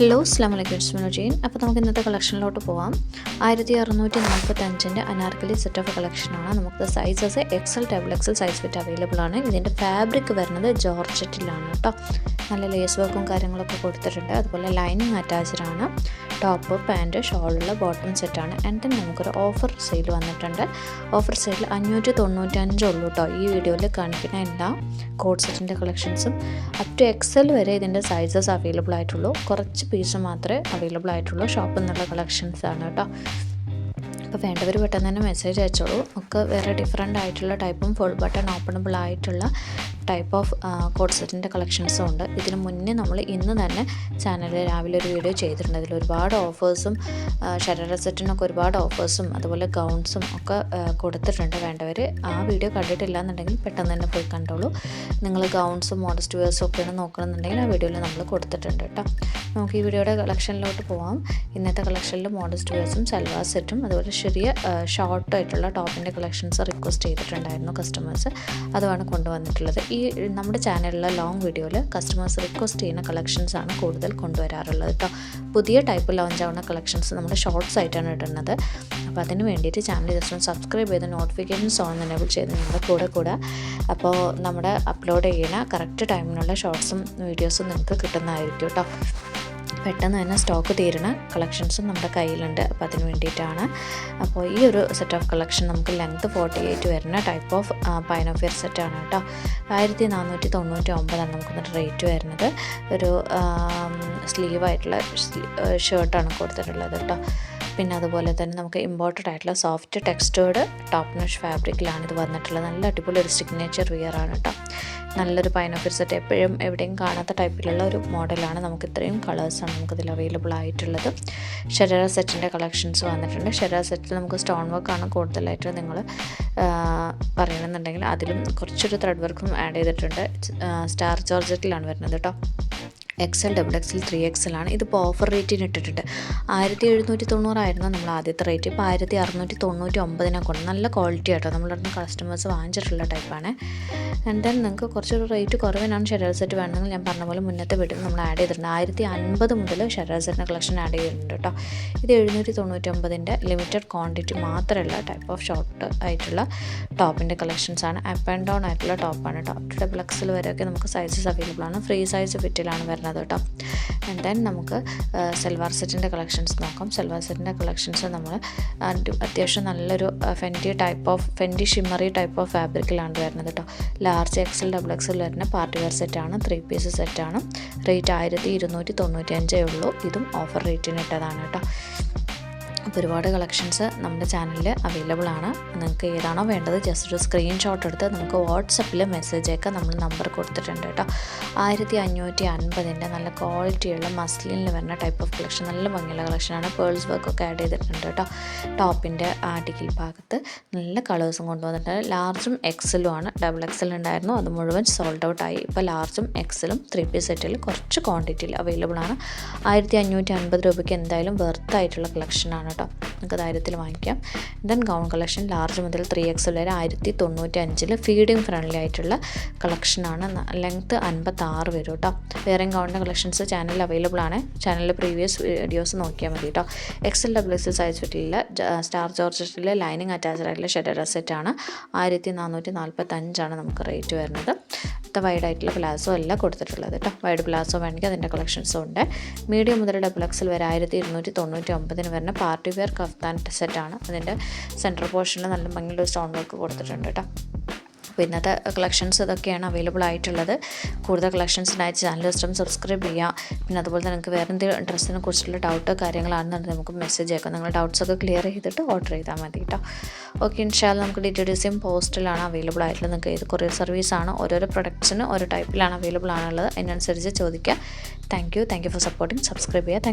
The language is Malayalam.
ഹലോ അസ്സലാമു അലൈക്കും. അപ്പോൾ നമുക്ക് ഇന്നത്തെ കളക്ഷനിലോട്ട് പോവാം. 1645 അനാർക്കലി സെറ്റ് ഓഫ് കളക്ഷനാണ്. നമുക്ക് sizes Excel double XL size fit available ആണ്. ഇതിൻ്റെ ഫാബ്രിക് വരുന്നത് ജോർജറ്റിലാണ് കേട്ടോ. നല്ല ലേസ് വർക്കും കാര്യങ്ങളൊക്കെ കൊടുത്തിട്ടുണ്ട്. അതുപോലെ ലൈനിങ് അറ്റാച്ച്ഡ് ആണ്. ടോപ്പ് പാൻറ്റ് ഷോളുള്ള ബോട്ടം സെറ്റാണ്. ആൻഡ് ദെൻ നമുക്കൊരു ഓഫർ സെയിൽ വന്നിട്ടുണ്ട്. ഓഫർ സെയിൽ 595 ഉള്ളൂ കേട്ടോ. ഈ വീഡിയോയിൽ കാണിക്കുന്ന എല്ലാ കോഡ് സെറ്റിൻ്റെ കളക്ഷൻസും അപ് ടു എക്സൽ വരെ ഇതിൻ്റെ സൈസസ് അവൈലബിൾ ആയിട്ടുള്ളൂ. കുറച്ച് പീസ് മാത്രമേ അവൈലബിൾ ആയിട്ടുള്ളൂ. ഷോപ്പിൽ നിന്നുള്ള കളക്ഷൻസ് ആണ് കേട്ടോ. അപ്പോൾ വേണ്ടവർ പെട്ടെന്ന് തന്നെ മെസ്സേജ് അയച്ചോളൂ. ഒക്കെ വേറെ ഡിഫറെൻ്റ് ആയിട്ടുള്ള ടൈപ്പും ഫുൾ ബട്ടൺ ഓപ്പണബിൾ ആയിട്ടുള്ള ടൈപ്പ് ഓഫ് കോഡ് സെറ്റിൻ്റെ കളക്ഷൻസും ഉണ്ട്. ഇതിന് മുന്നേ നമ്മൾ ഇന്ന് തന്നെ ചാനലിൽ രാവിലെ ഒരു വീഡിയോ ചെയ്തിട്ടുണ്ട്. അതിൽ ഒരുപാട് ഓഫേഴ്സും ഷരറ സെറ്റിനൊക്കെ ഒരുപാട് ഓഫേഴ്സും അതുപോലെ ഗൗൺസും ഒക്കെ കൊടുത്തിട്ടുണ്ട്. വേണ്ടവർ ആ വീഡിയോ കണ്ടിട്ടില്ല എന്നുണ്ടെങ്കിൽ പെട്ടെന്ന് തന്നെ പോയി കണ്ടോളൂ. നിങ്ങൾ ഗൗൺസും മോഡസ്റ്റ് വെയർസും ഒക്കെയാണ് നോക്കണമെന്നുണ്ടെങ്കിൽ ആ വീഡിയോയിൽ നമ്മൾ കൊടുത്തിട്ടുണ്ട് കേട്ടോ. നമുക്ക് ഈ വീഡിയോയുടെ കളക്ഷനിലോട്ട് പോകാം. ഇന്നത്തെ കളക്ഷനിൽ മോഡസ്റ്റ് വെയർസും സൽവാർ സെറ്റും അതുപോലെ ചെറിയ ഷോർട്ടായിട്ടുള്ള ടോപ്പിൻ്റെ കളക്ഷൻസ് റിക്വസ്റ്റ് ചെയ്തിട്ടുണ്ടായിരുന്നു കസ്റ്റമേഴ്സ്. അതുമാണ് കൊണ്ടുവന്നിട്ടുള്ളത്. ഈ നമ്മുടെ ചാനലിലെ ലോങ് വീഡിയോയിൽ കസ്റ്റമേഴ്സ് റിക്വസ്റ്റ് ചെയ്യുന്ന കളക്ഷൻസാണ് കൂടുതൽ കൊണ്ടുവരാറുള്ളത് കേട്ടോ. പുതിയ ടൈപ്പ് ലോഞ്ച് ആവുന്ന കളക്ഷൻസ് നമ്മൾ ഷോർട്ട്സ് ആയിട്ടാണ് ഇടുന്നത്. അപ്പോൾ അതിന് വേണ്ടിയിട്ട് ചാനൽ ജസ്റ്റ് ഒന്ന് സബ്സ്ക്രൈബ് ചെയ്ത് നോട്ടിഫിക്കേഷൻസ് ഓൺ എനേബിൾ ചെയ്ത് നിങ്ങളുടെ കൂടെ അപ്പോൾ നമ്മുടെ അപ്ലോഡ് ചെയ്യുന്ന കറക്റ്റ് ടൈമിനുള്ള ഷോർട്ട്സും വീഡിയോസും നിങ്ങൾക്ക് കിട്ടുന്നതായിരിക്കും കേട്ടോ. പെട്ടെന്ന് തന്നെ സ്റ്റോക്ക് തീരുന്ന കളക്ഷൻസും നമ്മുടെ കയ്യിലുണ്ട്. അപ്പോൾ അതിന് വേണ്ടിയിട്ടാണ്. അപ്പോൾ ഈ ഒരു സെറ്റ് ഓഫ് കളക്ഷൻ നമുക്ക് ലെങ്ത്ത് 48 വരുന്ന ടൈപ്പ് ഓഫ് പൈനോഫിയർ സെറ്റാണ് കേട്ടോ. 1499 നമുക്കൊന്ന് റേറ്റ് വരുന്നത്. ഒരു സ്ലീവായിട്ടുള്ള ഷർട്ടാണ് കൊടുത്തിട്ടുള്ളത് കേട്ടോ. പിന്നെ അതുപോലെ തന്നെ നമുക്ക് ഇമ്പോർട്ടഡ് ആയിട്ടുള്ള സോഫ്റ്റ് ടെക്സ്റ്റേർഡ് ടോപ്പ് നഷ് ഫാബ്രിക്കിലാണ് ഇത് വന്നിട്ടുള്ളത്. നല്ല അടിപൊളി ഒരു സിഗ്നേച്ചർ വിയർ ആണ് കേട്ടോ. നല്ലൊരു പൈനോഫിയർ സെറ്റ് എപ്പോഴും എവിടെയും കാണാത്ത ടൈപ്പിലുള്ള ഒരു മോഡലാണ്. നമുക്ക് ഇത്രയും കളേഴ്സാണ് നമുക്കിതിൽ അവൈലബിൾ ആയിട്ടുള്ളത്. ഷെരാറ സെറ്റിൻ്റെ കളക്ഷൻസ് വന്നിട്ടുണ്ട്. ഷെരാറ സെറ്റിൽ നമുക്ക് സ്റ്റോൺ വർക്കാണ് കൂടുതലായിട്ട് നിങ്ങൾ പറയണമെന്നുണ്ടെങ്കിൽ അതിലും കുറച്ചൊരു ത്രെഡ് വർക്കും ആഡ് ചെയ്തിട്ടുണ്ട്. സ്റ്റാർ ജോർജറ്റിലാണ് വരുന്നത് കേട്ടോ. എക്സൽ ഡബിൾ എക്സൽ 3XL ആണ്. ഇതിപ്പോൾ ഓഫർ റേറ്റിന് ഇട്ടിട്ടുണ്ട്. 1790 ആയിരുന്നു നമ്മൾ ആദ്യത്തെ റേറ്റ്. ഇപ്പോൾ 1699 കൊണ്ട് നല്ല ക്വാളിറ്റി ആട്ടോ. നമ്മളിവിടുന്ന് കസ്റ്റമേഴ്സ് വാങ്ങിച്ചിട്ടുള്ള ടൈപ്പാണ്. ആൻഡ് ദെൻ നിങ്ങൾക്ക് കുറച്ചൊരു റേറ്റ് കുറവിനാണ് ഷെരാറ സെറ്റ് വേണമെങ്കിൽ ഞാൻ പറഞ്ഞ പോലെ മുന്നത്തെ വീട്ടിൽ നമ്മൾ ആഡ് ചെയ്തിട്ടുണ്ട്. 1050 മുതൽ ഷെരാറ സെറ്റിൻ്റെ കളക്ഷൻ ആഡ് ചെയ്തിട്ടുണ്ട് കേട്ടോ. ഇത് 799 ലിമിറ്റഡ് ക്വാണ്ടിറ്റി മാത്രമല്ല ടൈപ്പ് ഓഫ് ഷോർട്ട് ആയിട്ടുള്ള ടോപ്പിൻ്റെ കളക്ഷൻസ് ആണ്. അപ്പ് ആൻഡ് ഡൗൺ ആയിട്ടുള്ള ടോപ്പാണ് കേട്ടോ. ഡബിൾ എക്സൽ വരെയൊക്കെ നമുക്ക് സൈസസ് അവൈലബിൾ ആണ്. ഫ്രീ സൈസ് ഫിറ്റിലാണ് വരുന്നത് കേട്ടോ. ആൻഡ് ദെൻ നമുക്ക് സൽവാർ സെറ്റിൻ്റെ കളക്ഷൻസ് നോക്കാം. സൽവാർ സെറ്റിൻ്റെ കളക്ഷൻസ് നമ്മൾ അത്യാവശ്യം നല്ലൊരു ഫെൻഡി ഷിമ്മറി ടൈപ്പ് ഓഫ് ഫാബ്രിക്കിലാണ് വരുന്നത് കേട്ടോ. ലാർജ് എക്സൽ ഡബിൾ എക്സൽ വരുന്ന പാർട്ടി വെയർ സെറ്റാണ്. 3 പീസ് സെറ്റാണ്. റേറ്റ് 1295 ഉള്ളൂ. ഇതും ഓഫർ റേറ്റിന് ഇട്ടതാണ് കേട്ടോ. അപ്പോൾ ഒരുപാട് കളക്ഷൻസ് നമ്മുടെ ചാനലിൽ അവൈലബിൾ ആണ്. നിങ്ങൾക്ക് ഏതാണോ വേണ്ടത് ജസ്റ്റ് ഒരു സ്ക്രീൻഷോട്ട് എടുത്ത് നമുക്ക് വാട്സപ്പിൽ മെസ്സേജ് അയക്കാൻ നമ്മൾ നമ്പർ കൊടുത്തിട്ടുണ്ട് കേട്ടോ. 1550 നല്ല ക്വാളിറ്റിയുള്ള മസ്ലിനിൽ വരുന്ന ടൈപ്പ് ഓഫ് കളക്ഷൻ. നല്ല ഭംഗിയുള്ള കളക്ഷനാണ്. പേൾസ് വർക്കൊക്കെ ആഡ് ചെയ്തിട്ടുണ്ട് കേട്ടോ. ടോപ്പിൻ്റെ ആർട്ടിക്കിൾ ഭാഗത്ത് നല്ല കളേഴ്സും കൊണ്ടുവന്നിട്ടുണ്ട്. ലാർജും എക്സലും ആണ്. ഡബിൾ എക്സൽ ഉണ്ടായിരുന്നു, അത് മുഴുവൻ സോൾഡ് ഔട്ട് ആയി. ഇപ്പോൾ ലാർജും എക്സലും 3 പീസ് സെറ്റിൽ കുറച്ച് ക്വാണ്ടിറ്റിയിൽ അവൈലബിൾ ആണ്. 1550 രൂപയ്ക്ക് എന്തായാലും വെർത്തായിട്ടുള്ള കളക്ഷനാണ് കേട്ടോ. നമുക്ക് ധൈര്യത്തിൽ വാങ്ങിക്കാം. ദെൻ ഗൗൺ കളക്ഷൻ ലാർജ് മുതൽ 3XL വരെ 1095 ഫീഡിങ് ഫ്രണ്ട്ലി ആയിട്ടുള്ള കളക്ഷനാണ്. ലെങ്ത്ത് 56 വരും കേട്ടോ. വേറെ ഗൗണിൻ്റെ കളക്ഷൻസ് ചാനലിൽ അവൈലബിൾ ആണ്. ചാനലിൽ പ്രീവിയസ് വീഡിയോസ് നോക്കിയാൽ മതി കേട്ടോ. എക്സൽ ഡബിൾ എക്സൽ സൈസ് ഫിറ്റിലെ സ്റ്റാർ ജോർജറ്റിലെ ലൈനിങ് അറ്റാച്ച്ഡ് ആയിട്ടുള്ള ഷെരാറ സെറ്റാണ്. 1445 നമുക്ക് റേറ്റ് വരുന്നത്. വൈഡ് ആയിട്ടുള്ള പ്ലാസോ എല്ലാം കൊടുത്തിട്ടുള്ളത് കേട്ടോ. വൈഡ് പ്ലാസോ വേണമെങ്കിൽ അതിൻ്റെ കളക്ഷൻസും ഉണ്ട്. മീഡിയം മുതൽ ഡബിൾ എക്സൽ വരെ 1299 വരുന്ന പാർട്ടി വെയർ കഫ്താൻ സെറ്റാണ്. അതിൻ്റെ സെൻറ്റർ പോർഷനിൽ നല്ല ഭംഗിയുള്ള സ്റ്റോൺ വർക്ക് കൊടുത്തിട്ടുണ്ട് കേട്ടോ. അപ്പോൾ ഇന്നത്തെ കളക്ഷൻസ് ഇതൊക്കെയാണ് അവൈലബിൾ ആയിട്ടുള്ളത്. കൂടുതൽ കളക്ഷൻസിനായി ചാനൽ ജസ്റ്റ് സബ്സ്ക്രൈബ് ചെയ്യുക. പിന്നെ അതുപോലെ തന്നെ നിങ്ങൾക്ക് വേറെ എന്തെങ്കിലും ഡ്രസ്സിനെ കുറിച്ചുള്ള ഡൗട്ടോ കാര്യങ്ങളാണെന്നുണ്ടെങ്കിൽ നമുക്ക് മെസ്സേജ് അയക്കാം. നിങ്ങളുടെ ഡൗട്ട്സൊക്കെ ക്ലിയർ ചെയ്തിട്ട് ഓർഡർ ചെയ്താൽ മതി കേട്ടോ. ഓക്കെ, ഇൻഷാല്ല നമുക്ക് DTDCയും പോസ്റ്റിലാണ് അവൈലബിൾ ആയിട്ടുള്ളത്. നിങ്ങൾക്ക് ഏത് കൊറിയർ സർവീസാണ് ഓരോരോ പ്രൊഡക്ട്സിന് ഓരോ ടൈപ്പിലാണ് അവൈലബിൾ ആണുള്ളത്. അതിനനുസരിച്ച് ചോദിക്കുക. Thank you for supporting. Subscribe ചെയ്യുക.